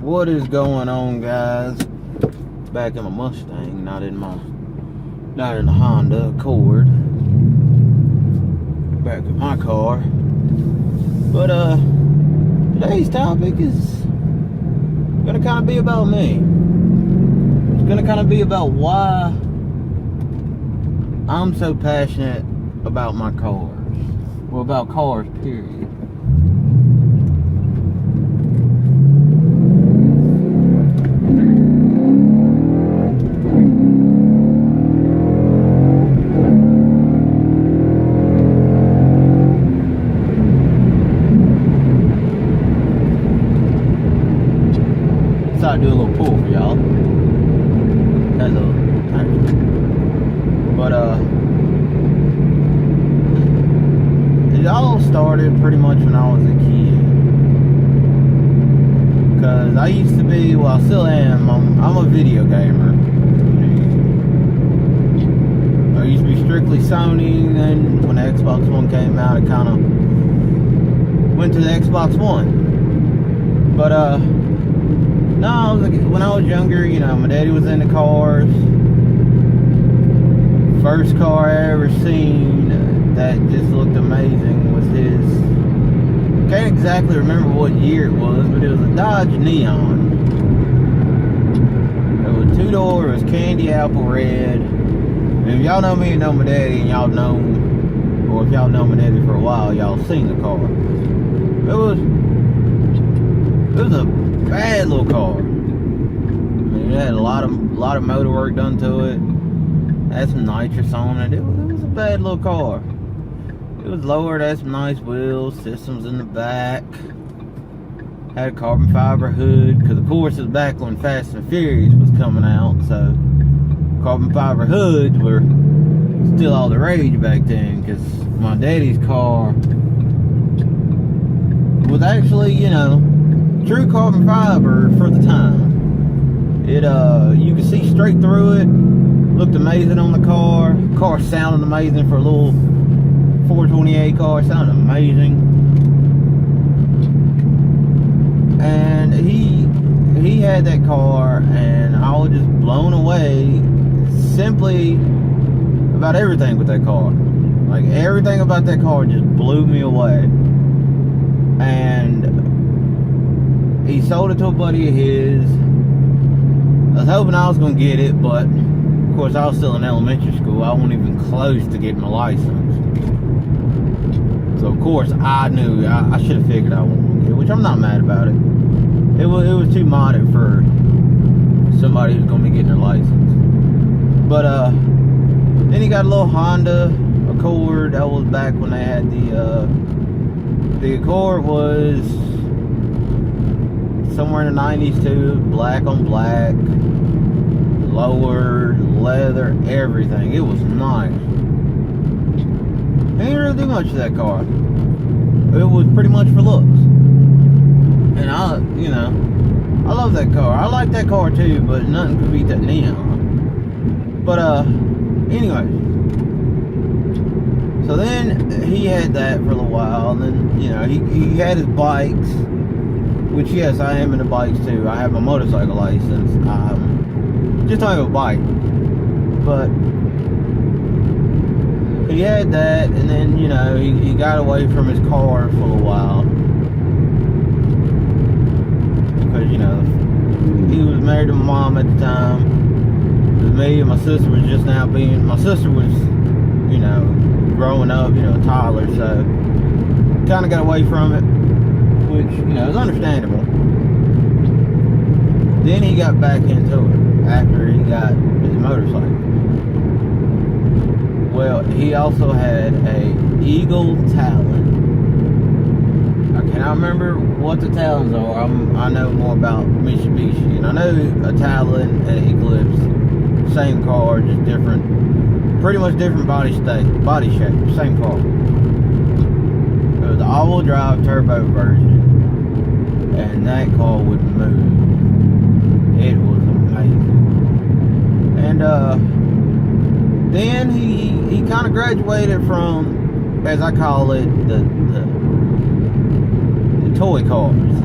What is going on, guys? Back in my Mustang, not in the Honda Accord. Back in my car. But today's topic is gonna kind of be about me. It's gonna kind of be about why I'm so passionate about my cars. Well, about cars, period. I do a little pull for y'all. Hello. But it all started pretty much when I was a kid. Cause I used to be, well, I still am. I'm a video gamer. I used to be strictly Sony. Then when the Xbox One came out, it kind of went to the Xbox One. But no, when I was younger, you know, my daddy was into cars. First car I ever seen that just looked amazing was his. Can't exactly remember what year it was, but it was a Dodge Neon. It was 2-door, it was candy apple red. And if y'all know me and know my daddy, and y'all know, or if y'all know my daddy for a while, y'all seen the car. It was a bad little car. I mean, it had a lot of motor work done to it. Had some nitrous on it. It was a bad little car. It was lowered, had some nice wheels, systems in the back. Had a carbon fiber hood, because of course it was back when Fast and Furious was coming out, so carbon fiber hoods were still all the rage back then, because my daddy's car was actually, you know, true carbon fiber for the time. It you could see straight through it. Looked amazing on the car. Car sounded amazing for a little 428 car. Sounded amazing. And he had that car, and I was just blown away simply about everything with that car. Like everything about that car just blew me away. And he sold it to a buddy of his. I was hoping I was going to get it, but of course I was still in elementary school. I wasn't even close to getting my license. So of course I knew I should have figured I wouldn't get it, which I'm not mad about it. It was too modded for somebody who's going to be getting their license. But then he got a little Honda Accord. That was back when they had the Accord was somewhere in the 90s too, black on black, lowered, leather, everything. It was nice. They didn't really do much to that car. It was pretty much for looks. And I love that car. I like that car too, but nothing could beat that Neon. But anyway. So then he had that for a little while, and then, you know, he had his bikes. Which, yes, I am into bikes too. I have a motorcycle license. Just don't have a bike. But he had that, and then, you know, he got away from his car for a little while. Because, you know, he was married to my mom at the time. It was me, and my sister was just now my sister was, you know, growing up, you know, a toddler, so kind of got away from it. Which, you know, is understandable. Then he got back into it after he got his motorcycle. Well, he also had a Eagle Talon. I cannot remember what the Talons are. I know more about Mitsubishi, and I know a Talon and an Eclipse, same car, just different, pretty much different body shape, same car. It was the all-wheel drive turbo version, and that car would move. It was amazing. And then he kind of graduated from, as I call it, the toy cars.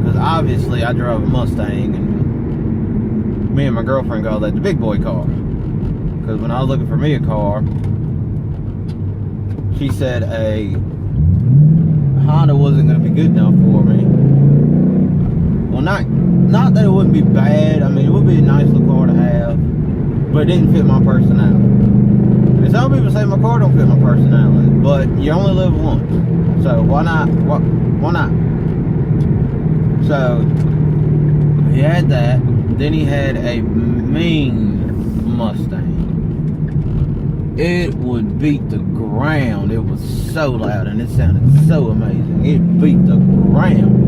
Because obviously I drove a Mustang, and me and my girlfriend called that the big boy car. Because when I was looking for me a car, she said a Honda wasn't going to be good enough for me. Well, not that it wouldn't be bad. I mean, it would be a nice little car to have, but it didn't fit my personality. And some people say my car don't fit my personality, but you only live once, so why not? Why not? So he had that. Then he had a mean Mustang. It would beat the ground. It was so loud and it sounded so amazing. It beat the ground.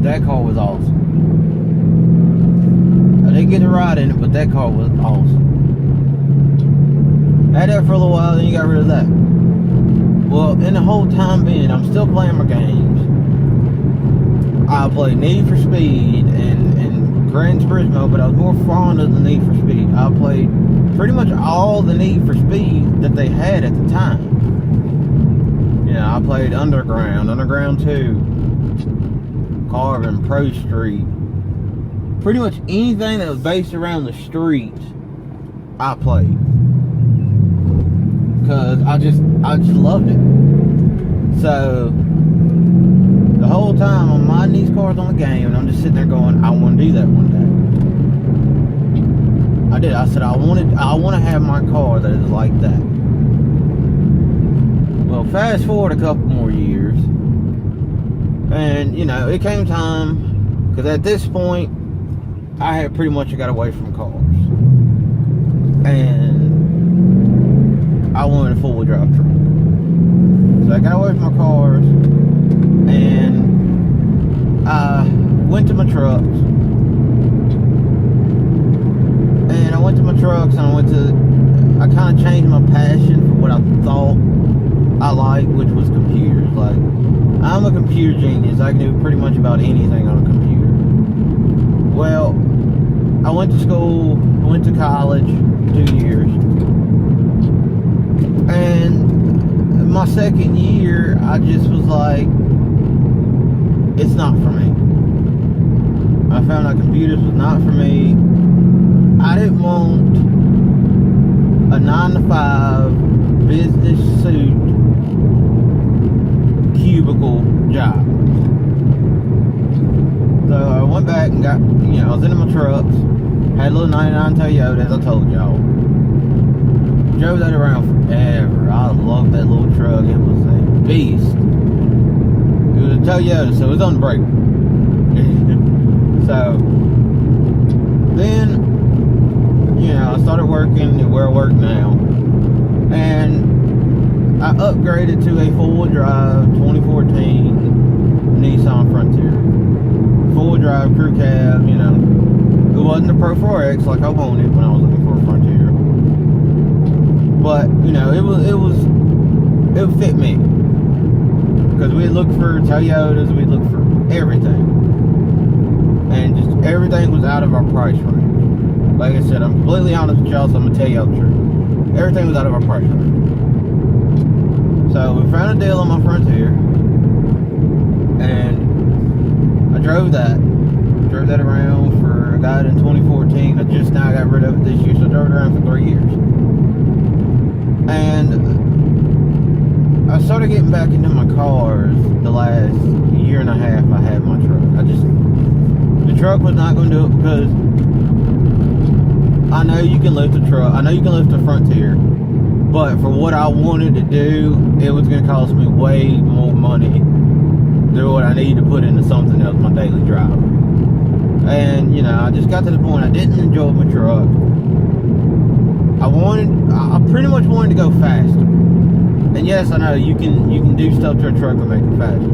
That car was awesome. I didn't get to ride in it, but that car was awesome. I had that for a little while, then you got rid of that. Well, in the whole time being, I'm still playing my games. I played Need for Speed and Gran Turismo, but I was more fond of the Need for Speed. I played pretty much all the Need for Speed that they had at the time. You know, I played Underground 2, Carbon, Pro Street. Pretty much anything that was based around the streets, I played. Because I just loved it. So the whole time I'm modding these cars on the game, and I'm just sitting there going, I want to do that one day. I did. I said I want to have my car that is like that. Well, fast forward a couple more years, and you know, it came time, because at this point I had pretty much got away from cars, and I wanted a four-wheel drive truck. So I got away from my cars, and I went to my trucks. And I kind of changed my passion for what I thought I liked, which was computers. Like, I'm a computer genius. I can do pretty much about anything on a computer. Well, I went to school, I went to college, 2 years. And my second year, I just was like, it's not for me. I found out computers was not for me. I didn't want a 9-to-5 business suit cubicle job. So I went back and got, you know, I was in my trucks, had a little 99 Toyota, as I told y'all. Drove that around forever. I loved that little truck. It was a beast. It was a Toyota, so it was unbreakable. So then, you know, I started working at where I work now, and I upgraded to a four-wheel drive 2014 Nissan Frontier. Four-wheel drive crew cab. You know, it wasn't the Pro 4X like I wanted when I was looking for a Frontier. But, you know, it would fit me. Because we looked for Toyotas, we looked for everything. And just everything was out of our price range. Like I said, I'm completely honest with y'all, so I'm going to tell y'all the truth. Everything was out of our price range. So we found a deal on my Frontier. And I drove that. Drove that around for, I got it in 2014. I just now got rid of it this year, so I drove it around for 3 years. And I started getting back into my cars the last year and a half I had my truck. The truck was not going to do it because I know you can lift a truck. I know you can lift a Frontier. But for what I wanted to do, it was going to cost me way more money than what I needed to put into something else, my daily driver. And, you know, I just got to the point I didn't enjoy my truck. I pretty much wanted to go faster. And yes, I know you can do stuff to a truck and make it faster.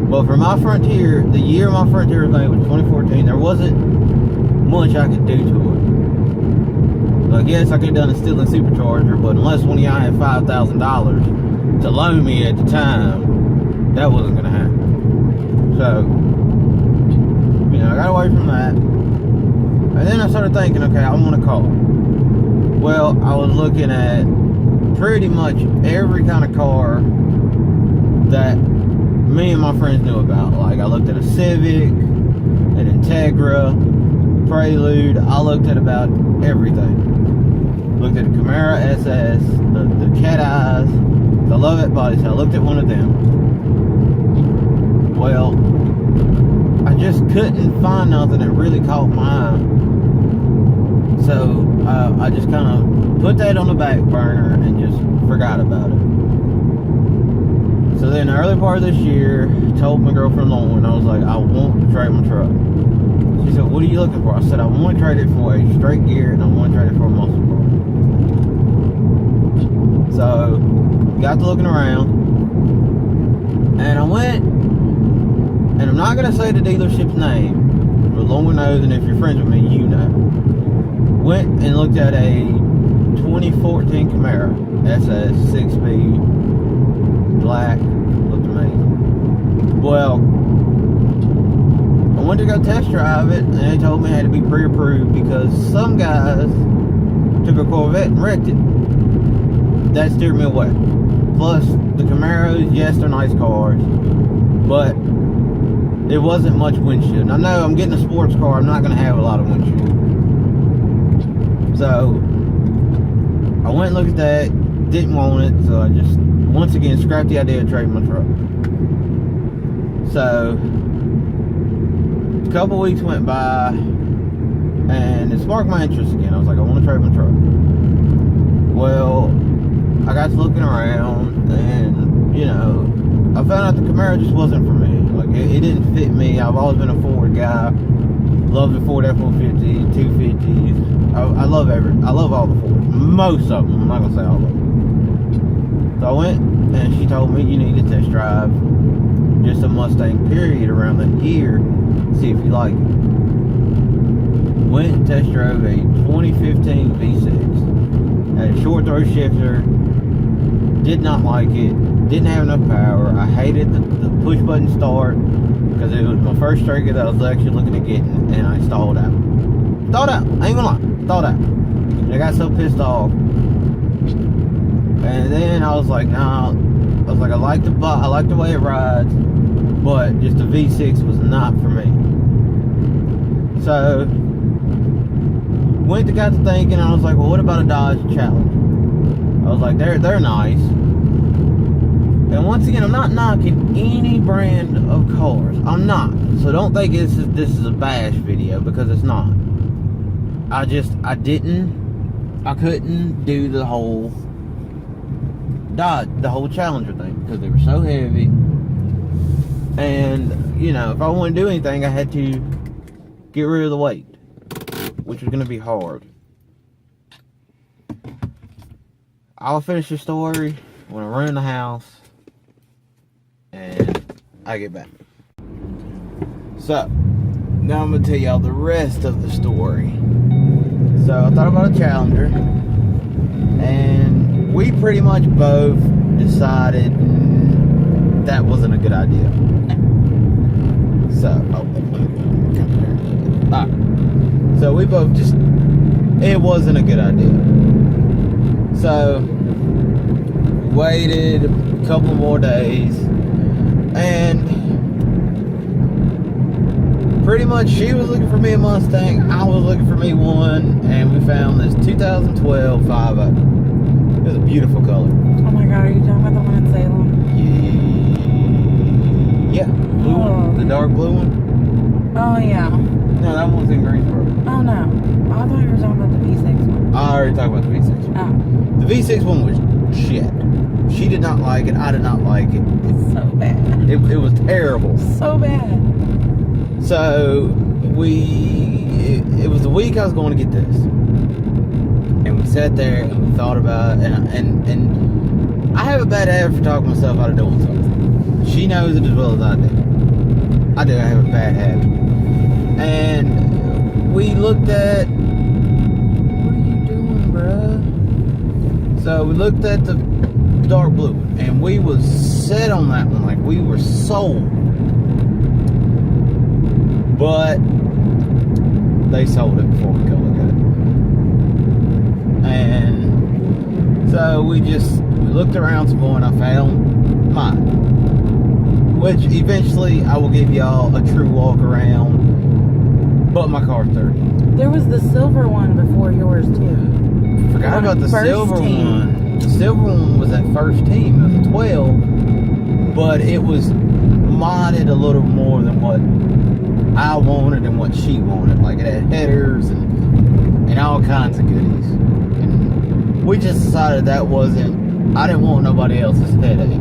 But for my Frontier, the year my Frontier was made was 2014, there wasn't much I could do to it. Like, yes, I could have done a steel and supercharger, but unless one of y'all had $5,000 to loan me at the time, that wasn't going to happen. So, you know, I got away from that. And then I started thinking, okay, I want a car. Well, I was looking at pretty much every kind of car that me and my friends knew about. Like, I looked at a Civic, an Integra, Prelude. I looked at about everything. Looked at a Camaro SS, the Cat Eyes, the Lovett body. So I looked at one of them. Well, I just couldn't find nothing that really caught my eye. So I just kind of put that on the back burner and just forgot about it. So then the early part of this year, I told my girlfriend Lauren, I was like, I want to trade my truck. She said, what are you looking for? I said, I want to trade it for a straight gear and I want to trade it for a muscle car. So got to looking around and I went, and I'm not going to say the dealership's name, but Lauren knows, and if you're friends with me, you know. Went and looked at a 2014 Camaro SS 6-speed, black, looked amazing. Well, I went to go test drive it, and they told me it had to be pre-approved because some guys took a Corvette and wrecked it. That steered me away. Plus, the Camaros, yes, they're nice cars, but there wasn't much windshield. And I know I'm getting a sports car, I'm not going to have a lot of windshield. So, I went and looked at that, didn't want it, so I just, once again, scrapped the idea of trading my truck. So, a couple weeks went by, and it sparked my interest again. I was like, I want to trade my truck. Well, I got to looking around, and, you know, I found out the Camaro just wasn't for me. Like, it didn't fit me. I've always been a Ford guy. Love the Ford F-150, 250s. I love all the Fords. Most of them. I'm not going to say all of them. So I went, and she told me you need to test drive just a Mustang period around that year. See if you like it. Went and test drove a 2015 V6. Had a short throw shifter. Did not like it. Didn't have enough power. I hated the push button start because it was my first straight that I was actually looking at getting, and I stalled out. Stalled out. I ain't gonna lie. Stalled out. And I got so pissed off. And then I was like, nah. I was like, I like the way it rides, but just the V6 was not for me. So got to thinking. I was like, well, what about a Dodge Challenger? I was like, they're nice. And once again, I'm not knocking any brand of cars. I'm not. So don't think this is a bash video, because it's not. I couldn't do the whole Challenger thing because they were so heavy. And, you know, if I want to do anything, I had to get rid of the weight, which was going to be hard. I'll finish the story when I run in the house and I get back. So, now I'm going to tell y'all the rest of the story. So, I thought about a Challenger, and we pretty much both decided that wasn't a good idea. So, so we both just, it wasn't a good idea. So, waited a couple more days, and pretty much she was looking for me a Mustang, I was looking for me one, and we found this 2012 5.0. It was a beautiful color. Oh my god, are you talking about the one in Salem? Yeah, blue one, the dark blue one. Oh yeah. No, that one's in Greensboro. Oh no, I thought you were talking about the V6 one. I already talked about the V6 one. Oh. The V6 one was shit. She did not like it, I did not like it. It's so bad. It was terrible. So bad. So, it was the week I was going to get this. And we sat there and we thought about it, and I have a bad habit for talking myself out of doing something. She knows it as well as I do. I have a bad habit. And we looked at, what are you doing, bruh? So we looked at the dark blue one, and we was set on that one, like we were sold. But they sold it before we color cut it. And so we looked around some more, and I found mine. which eventually I will give y'all a true walk around. But my car's dirty. There was the silver one before yours too. Forgot about the First silver team. one. The silver one was that first team. It was a 12, but it was modded a little more than what I wanted and what she wanted. Like it had headers and all kinds of goodies. And we just decided that wasn't. I didn't want nobody else's headache.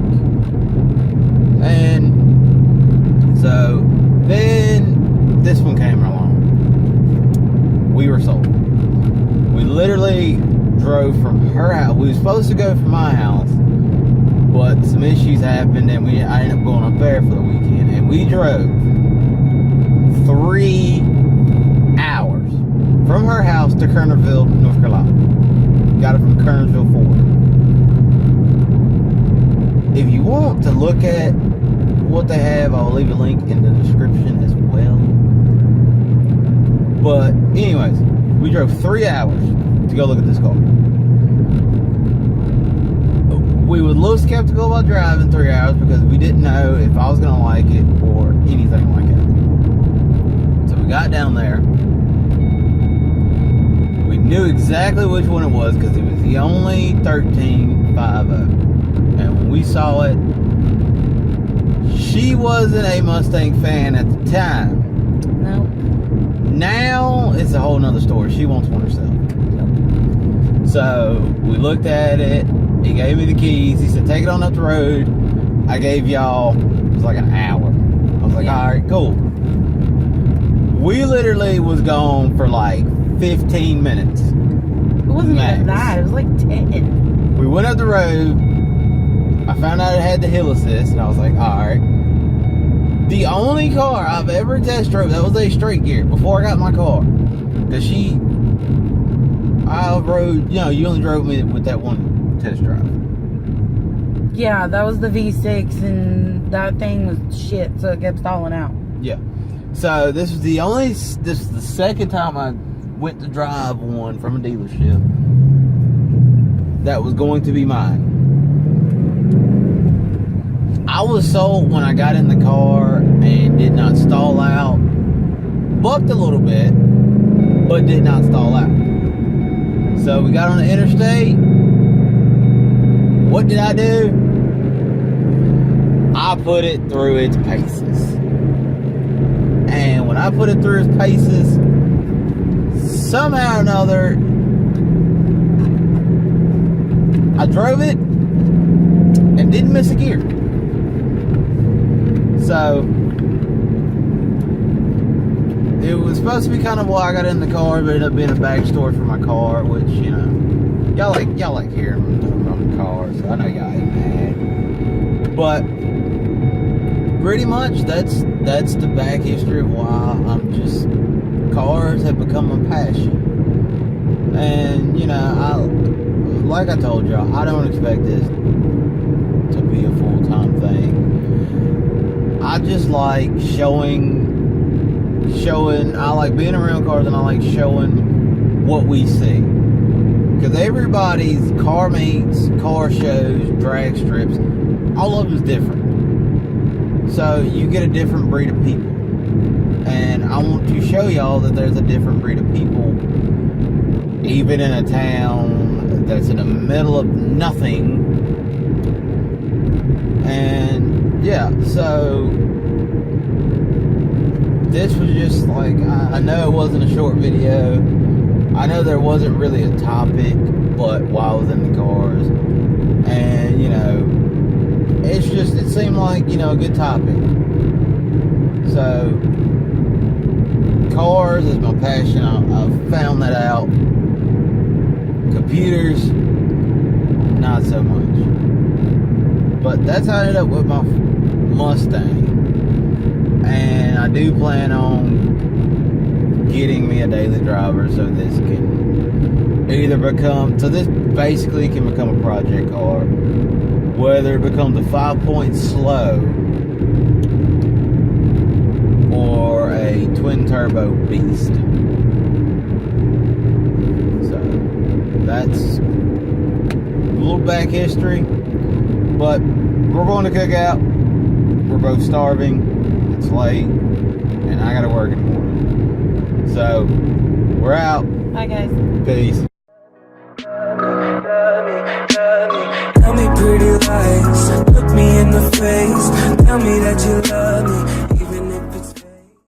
And so then this one came along. We were sold. We literally drove from her house. We were supposed to go from my house, but some issues happened, and I ended up going up there for the weekend. And we drove 3 hours from her house to Kernerville, North Carolina. Got it from Kernersville, Ford. If you want to look at what they have, I'll leave a link in the description as well. But anyways, we drove 3 hours to go look at this car. We were a little skeptical about driving 3 hours because we didn't know if I was going to like it or anything like it. So we got down there. We knew exactly which one it was because it was the only 1350. And when we saw it, she wasn't a Mustang fan at the time. No. Now it's a whole nother story. She wants one herself. So we looked at it. He gave me the keys. He said, take it on up the road. I gave y'all, it was like an hour. I was like, all right, cool. We literally was gone for like 15 minutes. It wasn't max. even that. It was like 10. We went up the road. I found out it had the hill assist, and I was like, all right. The only car I've ever test drove that was a straight gear before I got my car. Because I rode, you only drove me with that one test drive. Yeah, that was the V6, and that thing was shit, so it kept stalling out. Yeah. So this is the second time I went to drive one from a dealership that was going to be mine. I was sold when I got in the car and did not stall out. Bucked a little bit, but did not stall out. So we got on the interstate. What did I do? I put it through its paces. And when I put it through its paces, somehow or another, I drove it and didn't miss a gear. So it was supposed to be kind of why I got in the car, but it ended up being a backstory for my car, which y'all like hearing from the cars. So I know y'all ain't mad, but pretty much that's the back history of why cars have become my passion. And like I told y'all, I don't expect this to be a full-time thing. I just like showing. I like being around cars, and I like showing what we see. Because everybody's car meets, car shows, drag strips, all of them is different. So you get a different breed of people. And I want to show y'all that there's a different breed of people, even in a town that's in the middle of nothing. And yeah, so this was just like, I know it wasn't a short video. I know there wasn't really a topic, but while I was in the cars, and it seemed like a good topic. So cars is my passion. I've found that out. Computers, not so much. But that's how I ended up with my Mustang. And I do plan on getting me a daily driver so this can either this basically can become a project car, whether it becomes a 5-point slow or a twin turbo beast. So that's a little back history, but we're going to cook out. We're both starving. It's late, and I gotta work in the morning. So, we're out. Bye, guys. Peace. Tell me pretty lies, look me in the face. Tell me that you love me.